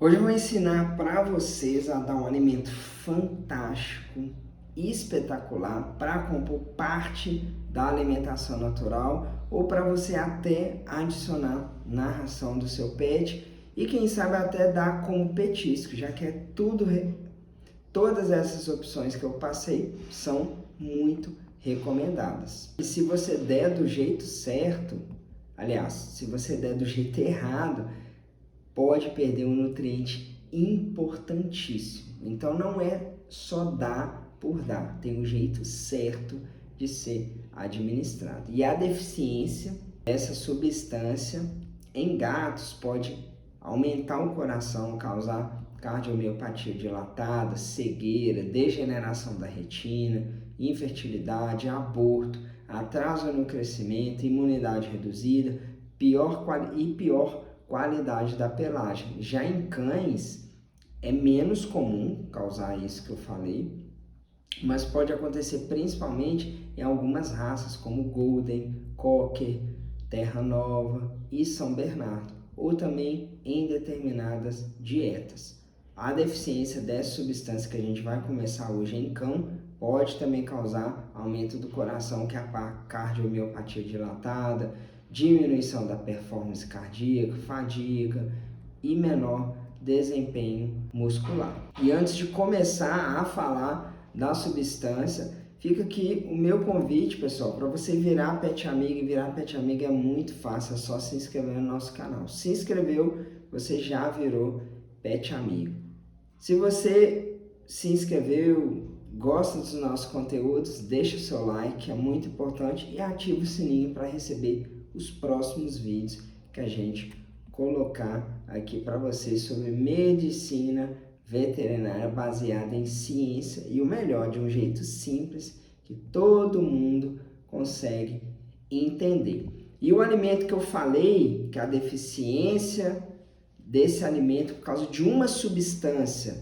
Hoje eu vou ensinar para vocês a dar um alimento fantástico, espetacular, para compor parte da alimentação natural ou para você até adicionar na ração do seu pet e quem sabe até dar como petisco, já que todas essas opções que eu passei são muito recomendadas. E se você der do jeito certo, aliás, se você der do jeito errado, pode perder um nutriente importantíssimo. Então não é só dar por dar, tem um jeito certo de ser administrado. E a deficiência dessa substância em gatos pode aumentar o coração, causar cardiomiopatia dilatada, cegueira, degeneração da retina, infertilidade, aborto, atraso no crescimento, imunidade reduzida, pior qualidade da pelagem. Já em cães é menos comum causar isso que eu falei, mas pode acontecer principalmente em algumas raças como Golden, Cocker, Terra Nova e São Bernardo, ou também em determinadas dietas. A deficiência dessa substância que a gente vai começar hoje em cão pode também causar aumento do coração, que é a cardiomiopatia dilatada, diminuição da performance cardíaca, fadiga e menor desempenho muscular. E antes de começar a falar da substância, fica aqui o meu convite, pessoal, para você virar Pet Amigo. E virar Pet Amigo é muito fácil, é só se inscrever no nosso canal. Se inscreveu, você já virou Pet Amigo. Se você se inscreveu, gosta dos nossos conteúdos, deixa o seu like, é muito importante, e ativa o sininho para receber os próximos vídeos que a gente colocar aqui para vocês sobre medicina veterinária baseada em ciência e o melhor, de um jeito simples que todo mundo consegue entender. E o alimento que eu falei, que a deficiência desse alimento por causa de uma substância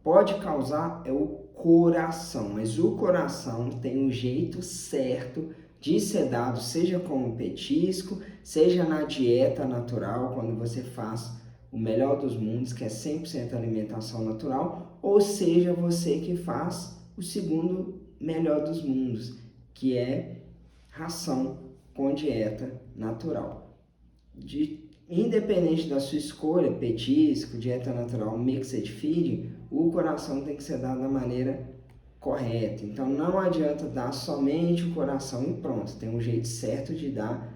pode causar, é o coração. Mas o coração tem um jeito certo de ser dado, seja como petisco, seja na dieta natural, quando você faz o melhor dos mundos, que é 100% alimentação natural, ou seja, você que faz o segundo melhor dos mundos, que é ração com dieta natural. Independente da sua escolha, petisco, dieta natural, mixed feed, o coração tem que ser dado da maneira correta. Então não adianta dar somente o coração e pronto, tem um jeito certo de dar.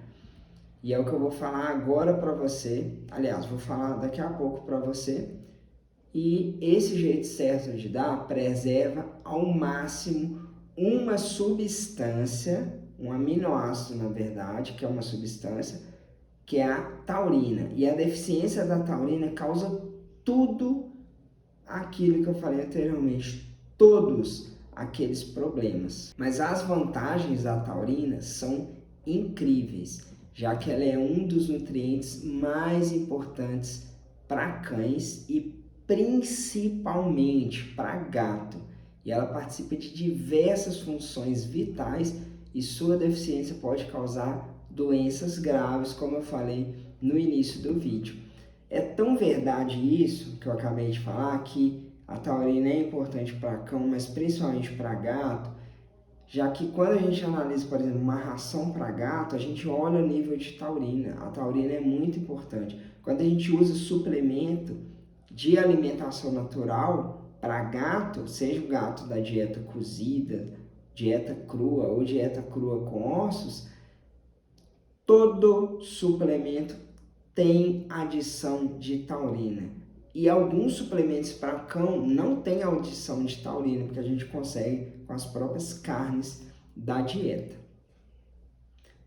E é o que eu vou falar agora para você, aliás, vou falar daqui a pouco para você. E esse jeito certo de dar preserva ao máximo uma substância, um aminoácido na verdade, que é uma substância, que é a taurina. E a deficiência da taurina causa tudo aquilo que eu falei anteriormente, todos aqueles problemas. Mas as vantagens da taurina são incríveis, já que ela é um dos nutrientes mais importantes para cães e principalmente para gato. E ela participa de diversas funções vitais e sua deficiência pode causar doenças graves, como eu falei no início do vídeo. É tão verdade isso que eu acabei de falar, que a taurina é importante para cão, mas principalmente para gato, já que quando a gente analisa, por exemplo, uma ração para gato, a gente olha o nível de taurina. A taurina é muito importante. Quando a gente usa suplemento de alimentação natural para gato, seja o gato da dieta cozida, dieta crua ou dieta crua com ossos, todo suplemento tem adição de taurina. E alguns suplementos para cão não tem adição de taurina, porque a gente consegue com as próprias carnes da dieta.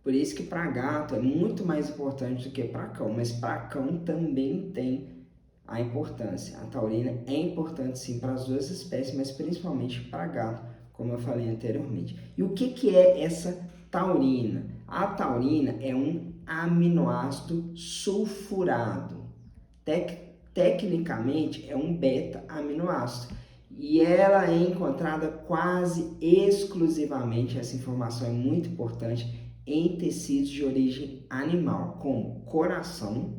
Por isso que para gato é muito mais importante do que para cão, mas para cão também tem a importância. A taurina é importante sim para as duas espécies, mas principalmente para gato, como eu falei anteriormente. E o que é essa taurina? A taurina é um aminoácido sulfurado. Tecnicamente é um beta-aminoácido. E ela é encontrada quase exclusivamente, essa informação é muito importante, em tecidos de origem animal, como coração,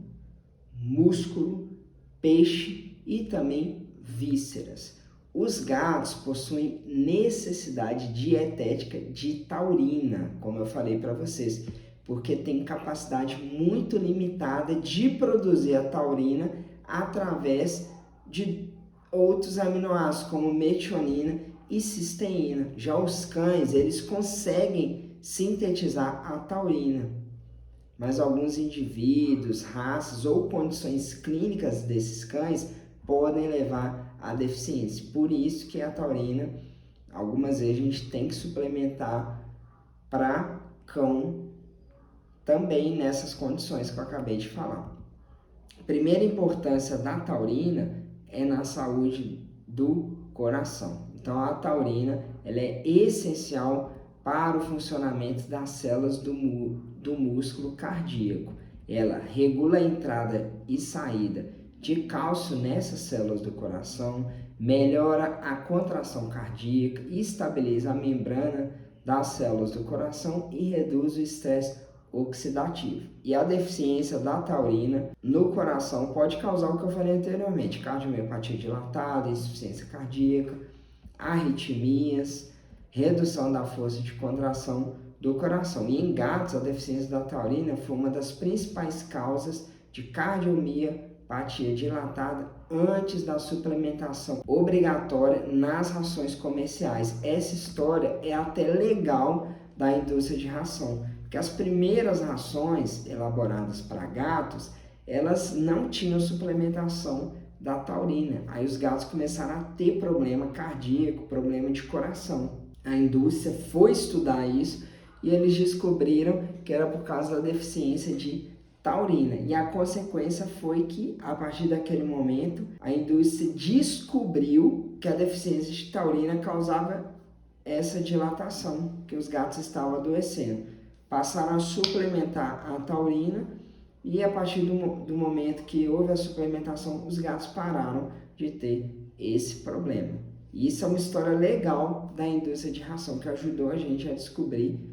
músculo, peixe e também vísceras. Os gatos possuem necessidade dietética de taurina, como eu falei para vocês, porque tem capacidade muito limitada de produzir a taurina através de outros aminoácidos, como metionina e cisteína. Já os cães, eles conseguem sintetizar a taurina, mas alguns indivíduos, raças ou condições clínicas desses cães podem levar à deficiência. Por isso que a taurina, algumas vezes a gente tem que suplementar para cão também nessas condições que eu acabei de falar. A primeira importância da taurina é na saúde do coração. Então a taurina ela é essencial para o funcionamento das células do músculo cardíaco. Ela regula a entrada e saída de cálcio nessas células do coração, melhora a contração cardíaca, estabiliza a membrana das células do coração e reduz o estresse oxidativo. E a deficiência da taurina no coração pode causar o que eu falei anteriormente: cardiomiopatia dilatada, insuficiência cardíaca, arritmias, redução da força de contração do coração. E em gatos, a deficiência da taurina foi uma das principais causas de cardiomiopatia dilatada antes da suplementação obrigatória nas rações comerciais. Essa história é até legal da indústria de ração, porque as primeiras rações elaboradas para gatos, elas não tinham suplementação da taurina. Aí os gatos começaram a ter problema cardíaco, problema de coração. A indústria foi estudar isso e eles descobriram que era por causa da deficiência de taurina. E a consequência foi que, a partir daquele momento, a indústria descobriu que a deficiência de taurina causava essa dilatação, que os gatos estavam adoecendo. Passaram a suplementar a taurina e, a partir do momento que houve a suplementação, os gatos pararam de ter esse problema. E isso é uma história legal da indústria de ração, que ajudou a gente a descobrir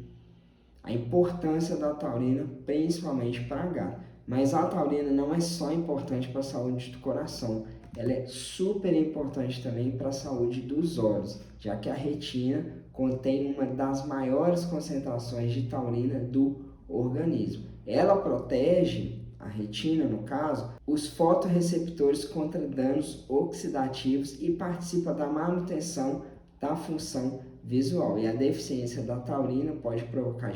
a importância da taurina, principalmente para gato. Mas a taurina não é só importante para a saúde do coração, ela é super importante também para a saúde dos olhos, já que a retina contém uma das maiores concentrações de taurina do organismo. Ela protege, a retina no caso, os fotorreceptores contra danos oxidativos e participa da manutenção da função visual. E a deficiência da taurina pode provocar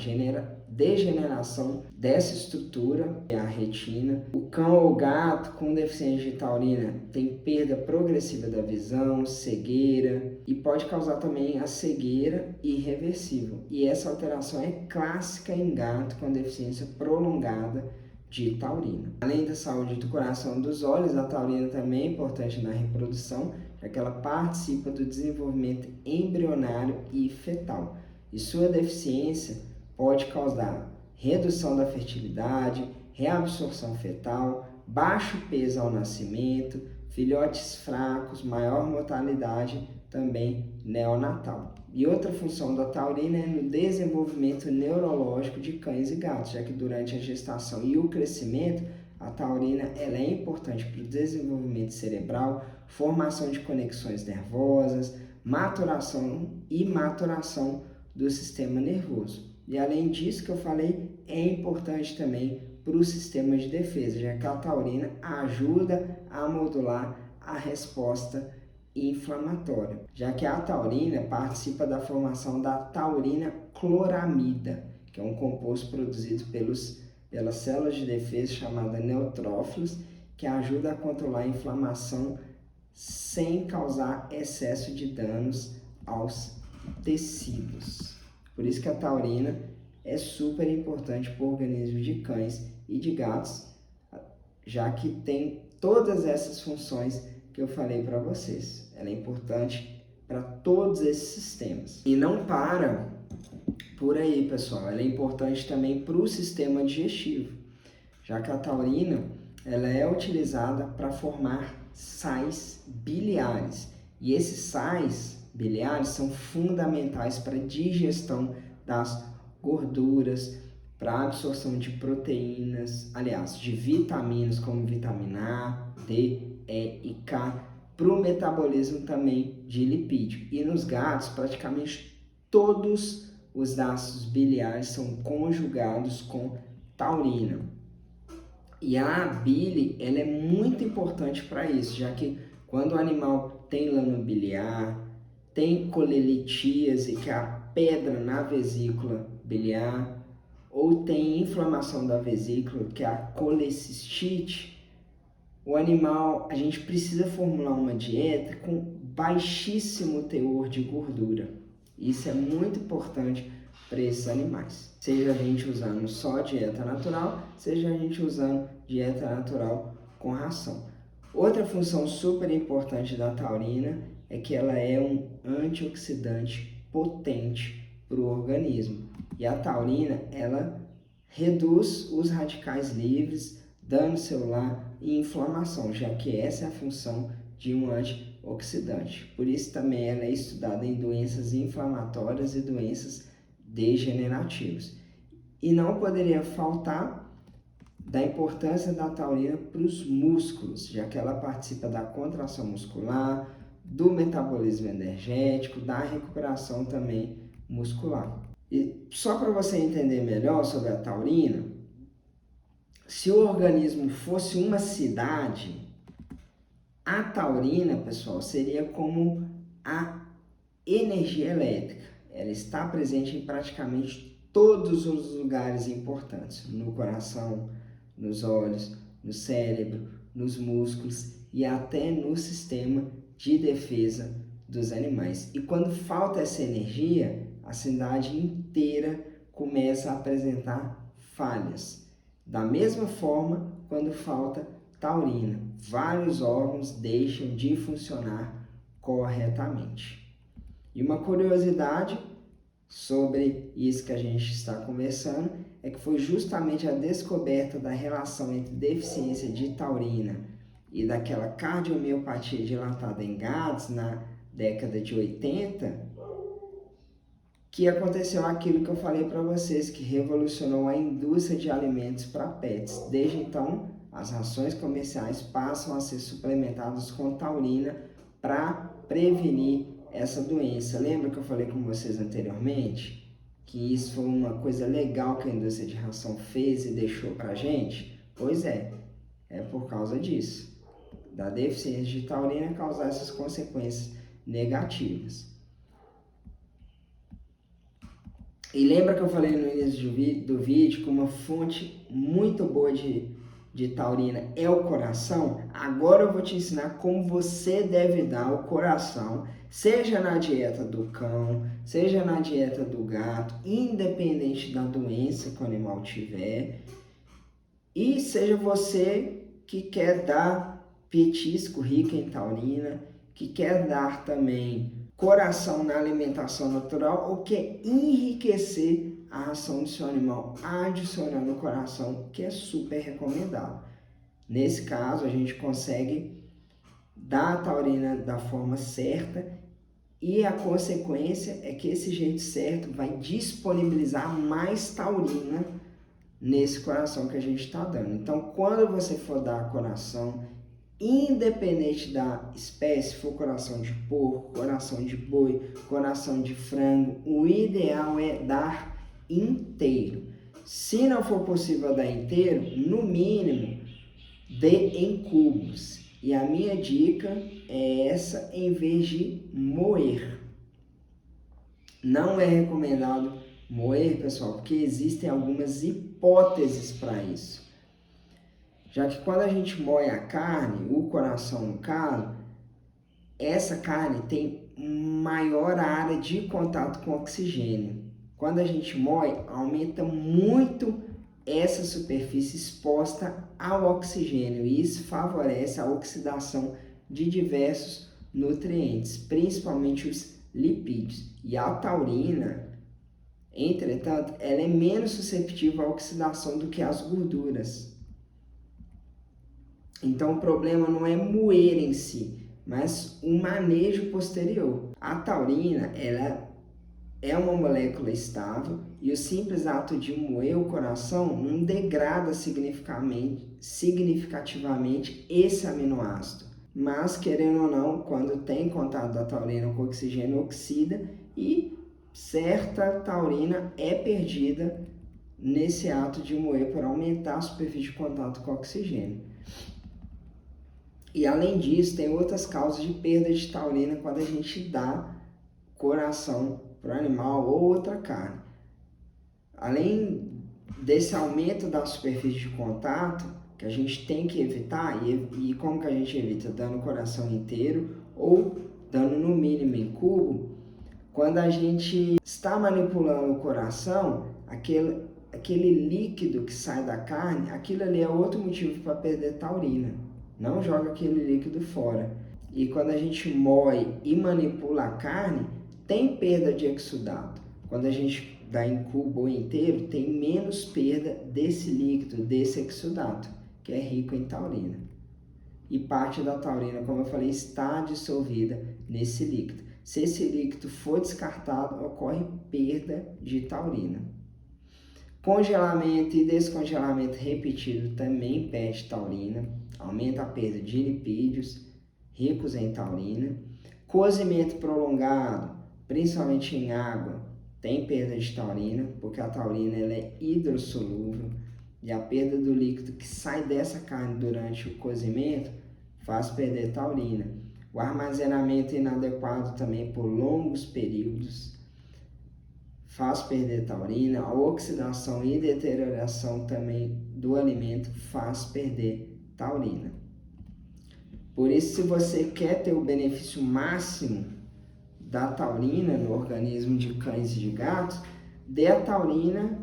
degeneração dessa estrutura, a retina. O cão ou gato com deficiência de taurina tem perda progressiva da visão, cegueira, e pode causar também a cegueira irreversível. E essa alteração é clássica em gato com deficiência prolongada de taurina. Além da saúde do coração e dos olhos, a taurina também é importante na reprodução, já que ela participa do desenvolvimento embrionário e fetal. E sua deficiência pode causar redução da fertilidade, reabsorção fetal, baixo peso ao nascimento, filhotes fracos, maior mortalidade também neonatal. E outra função da taurina é no desenvolvimento neurológico de cães e gatos, já que durante a gestação e o crescimento, a taurina ela é importante para o desenvolvimento cerebral, formação de conexões nervosas, maturação do sistema nervoso. E além disso que eu falei, é importante também para o sistema de defesa, já que a taurina ajuda a modular a resposta inflamatória, já que a taurina participa da formação da taurina cloramida, que é um composto produzido pelas células de defesa chamada neutrófilos, que ajuda a controlar a inflamação sem causar excesso de danos aos tecidos. Por isso que a taurina é super importante para o organismo de cães e de gatos, já que tem todas essas funções que eu falei para vocês. Ela é importante para todos esses sistemas. E não para por aí, pessoal. Ela é importante também para o sistema digestivo, já que a taurina ela é utilizada para formar sais biliares. E esses sais biliares são fundamentais para a digestão das gorduras, para a absorção de proteínas, aliás, de vitaminas como vitamina A, D E e K, para o metabolismo também de lipídio. E nos gatos, praticamente todos os ácidos biliares são conjugados com taurina. E a bile, ela é muito importante para isso, já que quando o animal tem lano biliar, tem colelitíase, que é a pedra na vesícula biliar, ou tem inflamação da vesícula, que é a colecistite, o animal, a gente precisa formular uma dieta com baixíssimo teor de gordura. Isso é muito importante para esses animais. Seja a gente usando só dieta natural, seja a gente usando dieta natural com ração. Outra função super importante da taurina é que ela é um antioxidante potente para o organismo. E a taurina, ela reduz os radicais livres, dano celular e inflamação, já que essa é a função de um antioxidante. Por isso também ela é estudada em doenças inflamatórias e doenças degenerativas. E não poderia faltar da importância da taurina para os músculos, já que ela participa da contração muscular, do metabolismo energético, da recuperação também muscular. E só para você entender melhor sobre a taurina, se o organismo fosse uma cidade, a taurina, pessoal, seria como a energia elétrica. Ela está presente em praticamente todos os lugares importantes, no coração, nos olhos, no cérebro, nos músculos e até no sistema de defesa dos animais. E quando falta essa energia, a cidade inteira começa a apresentar falhas. Da mesma forma, quando falta taurina, vários órgãos deixam de funcionar corretamente. E uma curiosidade sobre isso que a gente está conversando é que foi justamente a descoberta da relação entre deficiência de taurina e daquela cardiomiopatia dilatada em gatos na década de 80 que aconteceu aquilo que eu falei para vocês, que revolucionou a indústria de alimentos para pets. Desde então, as rações comerciais passam a ser suplementadas com taurina para prevenir essa doença. Lembra que eu falei com vocês anteriormente? Que isso foi uma coisa legal que a indústria de ração fez e deixou para a gente? Pois é por causa disso, da deficiência de taurina causar essas consequências negativas. E lembra que eu falei no início do vídeo que uma fonte muito boa de taurina é o coração? Agora eu vou te ensinar como você deve dar o coração, seja na dieta do cão, seja na dieta do gato, independente da doença que o animal tiver. E seja você que quer dar petisco rico em taurina, que quer dar também coração na alimentação natural ou quer enriquecer a ração do seu animal adicionando o coração, que é super recomendado. Nesse caso, a gente consegue dar a taurina da forma certa e a consequência é que esse jeito certo vai disponibilizar mais taurina nesse coração que a gente está dando. Então, quando você for dar coração, independente da espécie, for coração de porco, coração de boi, coração de frango, o ideal é dar inteiro. Se não for possível dar inteiro, no mínimo, dê em cubos. E a minha dica é essa, em vez de moer. Não é recomendado moer, pessoal, porque existem algumas hipóteses para isso. Já que quando a gente moe a carne, o coração no caso, essa carne tem maior área de contato com oxigênio. Quando a gente moe, aumenta muito essa superfície exposta ao oxigênio e isso favorece a oxidação de diversos nutrientes, principalmente os lipídios. E a taurina, entretanto, ela é menos suscetível à oxidação do que as gorduras. Então, o problema não é moer em si, mas o manejo posterior. A taurina, ela é uma molécula estável e o simples ato de moer o coração não degrada significativamente esse aminoácido. mas querendo ou não, quando tem contato da taurina com o oxigênio, oxida e certa taurina é perdida nesse ato de moer por aumentar a superfície de contato com o oxigênio. E além disso, tem outras causas de perda de taurina quando a gente dá coração para o animal ou outra carne. Além desse aumento da superfície de contato, que a gente tem que evitar, e como que a gente evita? Dando o coração inteiro ou dando no mínimo em cubo. Quando a gente está manipulando o coração, aquele líquido que sai da carne, aquilo ali é outro motivo para perder taurina. Não joga aquele líquido fora. E quando a gente moe e manipula a carne, tem perda de exudato. Quando a gente dá em cubo ou inteiro, tem menos perda desse líquido, desse exudato, que é rico em taurina. E parte da taurina, como eu falei, está dissolvida nesse líquido. Se esse líquido for descartado, ocorre perda de taurina. Congelamento e descongelamento repetido também perde taurina, aumenta a perda de lipídios ricos em taurina. Cozimento prolongado, principalmente em água, tem perda de taurina, porque a taurina ela é hidrossolúvel e a perda do líquido que sai dessa carne durante o cozimento faz perder taurina. O armazenamento inadequado também por longos períodos faz perder taurina. A oxidação e deterioração também do alimento faz perder taurina. Por isso, se você quer ter o benefício máximo da taurina no organismo de cães e de gatos, dê a taurina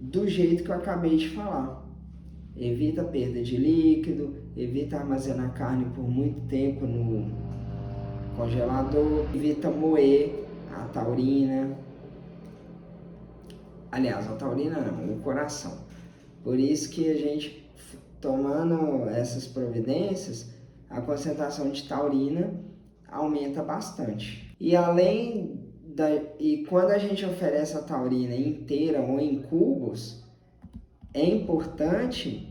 do jeito que eu acabei de falar. Evita a perda de líquido, evita armazenar carne por muito tempo no congelador, evita moer a taurina. Aliás, a taurina não, o coração. Por isso que a gente, tomando essas providências, a concentração de taurina aumenta bastante. E quando a gente oferece a taurina inteira ou em cubos, é importante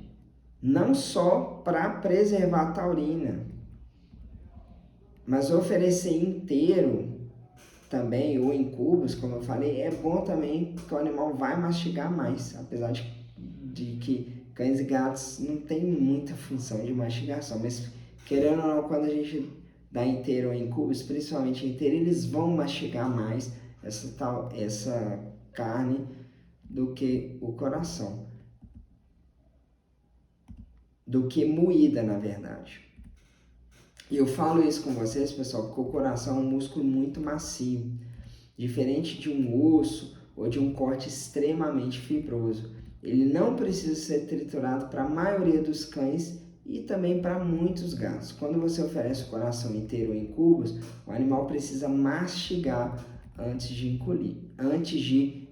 não só para preservar a taurina, mas oferecer inteiro também, ou em cubos, como eu falei, é bom também porque o animal vai mastigar mais, apesar de que cães e gatos não tem muita função de mastigação, mas querendo ou não, quando a gente dá inteiro ou em cubos, principalmente inteiro, eles vão mastigar mais essa carne do que o coração, do que moída, na verdade. E eu falo isso com vocês, pessoal, porque o coração é um músculo muito macio, diferente de um osso ou de um corte extremamente fibroso. Ele não precisa ser triturado para a maioria dos cães e também para muitos gatos. Quando você oferece o coração inteiro em cubos, o animal precisa mastigar antes de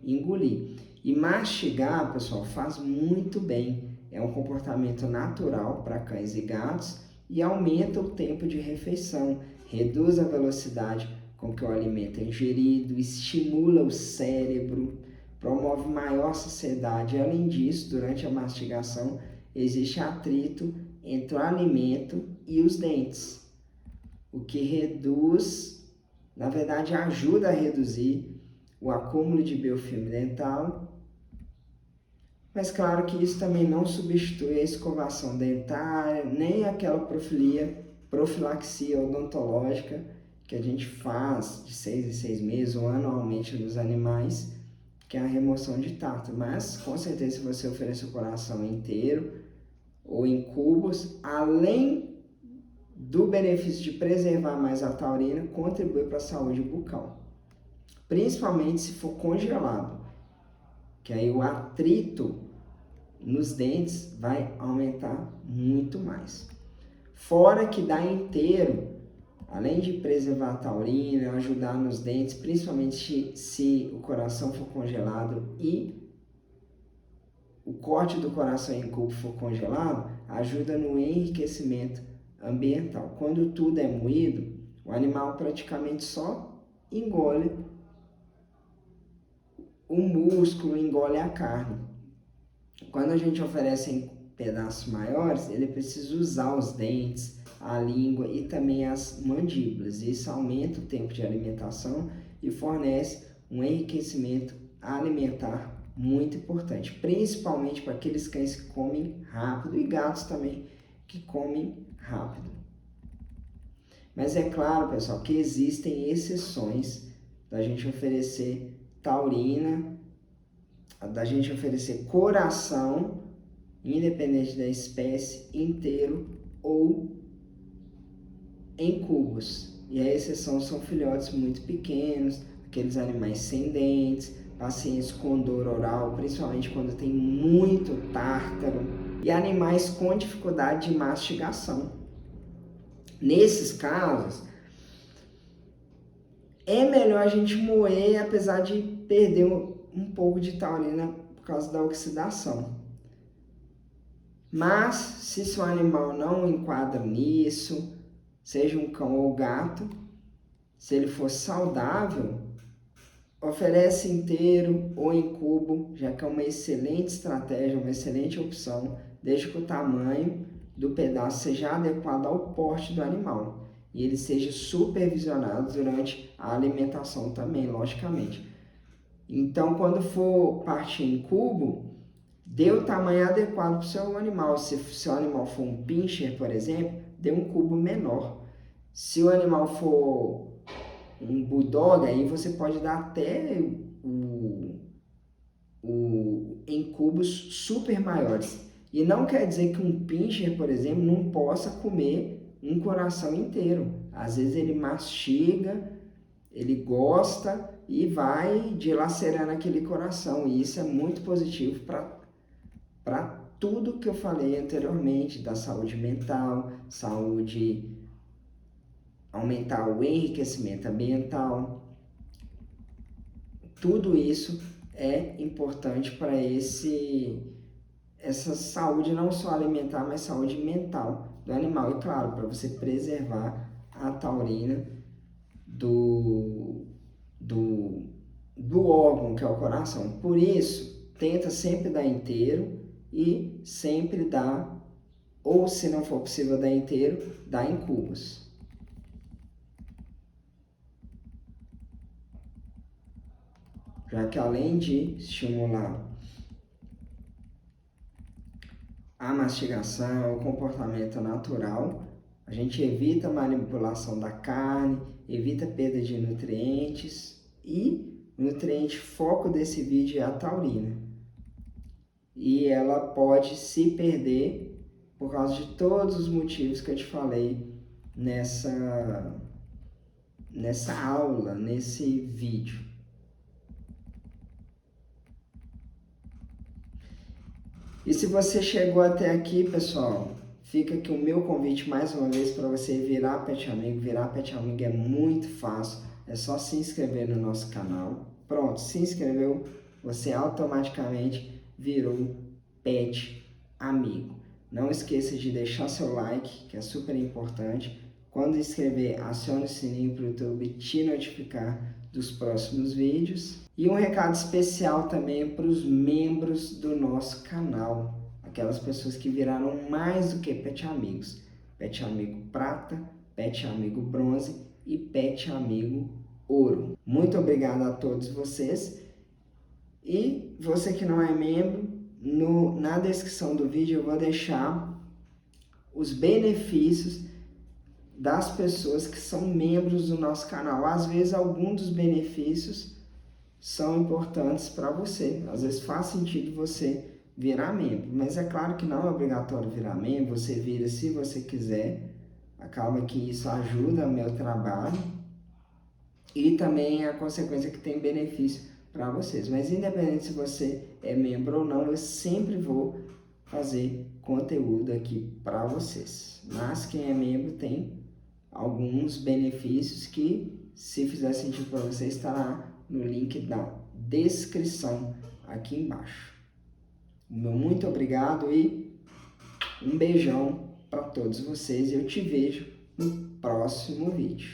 engolir. E mastigar, pessoal, faz muito bem. É um comportamento natural para cães e gatos e aumenta o tempo de refeição, reduz a velocidade com que o alimento é ingerido, estimula o cérebro, promove maior saciedade. Além disso, durante a mastigação, existe atrito entre o alimento e os dentes, o que reduz, na verdade, ajuda a reduzir o acúmulo de biofilme dental. Mas claro que isso também não substitui a escovação dentária, nem aquela profilaxia odontológica que a gente faz de 6 em 6 meses ou anualmente nos animais, que é a remoção de tártaro. Mas com certeza, se você oferecer o coração inteiro ou em cubos, além do benefício de preservar mais a taurina, contribui para a saúde bucal, principalmente se for congelado, que aí o atrito nos dentes vai aumentar muito mais. Fora que dá inteiro, além de preservar a taurina, ajudar nos dentes, principalmente se o coração for congelado e o corte do coração em cubo for congelado, ajuda no enriquecimento ambiental. Quando tudo é moído, o animal praticamente só engole o músculo, engole a carne. Quando a gente oferece em pedaços maiores, ele precisa usar os dentes, a língua e também as mandíbulas. Isso aumenta o tempo de alimentação e fornece um enriquecimento alimentar muito importante, principalmente para aqueles cães que comem rápido e gatos também que comem rápido. Mas é claro, pessoal, que existem exceções da gente oferecer taurina, da gente oferecer coração, independente da espécie, inteiro ou em cubos. E a exceção são filhotes muito pequenos, aqueles animais sem dentes, pacientes com dor oral, principalmente quando tem muito tártaro, e animais com dificuldade de mastigação. Nesses casos, é melhor a gente moer, apesar de perder um pouco de taurina por causa da oxidação. Mas, se seu animal não enquadra nisso, seja um cão ou gato, se ele for saudável, oferece inteiro ou em cubo, já que é uma excelente estratégia, uma excelente opção, desde que o tamanho do pedaço seja adequado ao porte do animal e ele seja supervisionado durante a alimentação também, logicamente. Então, quando for partir em cubo, dê o tamanho adequado para o seu animal. Se o seu animal for um pincher, por exemplo, dê um cubo menor. Se o animal for um bulldog, aí você pode dar até em cubos super maiores. E não quer dizer que um pincher, por exemplo, não possa comer um coração inteiro. Às vezes ele mastiga, ele gosta e vai dilacerando aquele coração. E isso é muito positivo para tudo que eu falei anteriormente, da saúde mental, saúde, aumentar o enriquecimento ambiental. Tudo isso é importante para essa saúde não só alimentar, mas saúde mental do animal. E claro, para você preservar a taurina do órgão que é o coração. Por isso, tenta sempre dar inteiro e sempre dá, ou se não for possível dar inteiro, dá em cubos. Já que além de estimular a mastigação, o comportamento natural, a gente evita a manipulação da carne, evita a perda de nutrientes e o nutriente foco desse vídeo é a taurina. E ela pode se perder por causa de todos os motivos que eu te falei nessa aula, nesse vídeo. E se você chegou até aqui, pessoal, fica aqui o meu convite mais uma vez para você virar Pet Amigo. Virar Pet Amigo é muito fácil, é só se inscrever no nosso canal. Pronto, se inscreveu, você automaticamente virou Pet Amigo. Não esqueça de deixar seu like, que é super importante. Quando inscrever, acione o sininho para o YouTube te notificar dos próximos vídeos. E um recado especial também para os membros do nosso canal, aquelas pessoas que viraram mais do que Pet Amigos. Pet Amigo Prata, Pet Amigo Bronze e Pet Amigo Ouro. Muito obrigado a todos vocês. E você que não é membro, na descrição do vídeo eu vou deixar os benefícios das pessoas que são membros do nosso canal. Às vezes alguns dos benefícios são importantes para você. Às vezes faz sentido você virar membro, mas é claro que não é obrigatório virar membro, você vira se você quiser. Acaba que isso ajuda o meu trabalho e também a consequência que tem benefício para vocês. Mas independente se você é membro ou não, eu sempre vou fazer conteúdo aqui para vocês. Mas quem é membro tem alguns benefícios que, se fizer sentido para você, estará no link da descrição aqui embaixo. Meu muito obrigado e um beijão para todos vocês. Eu te vejo no próximo vídeo.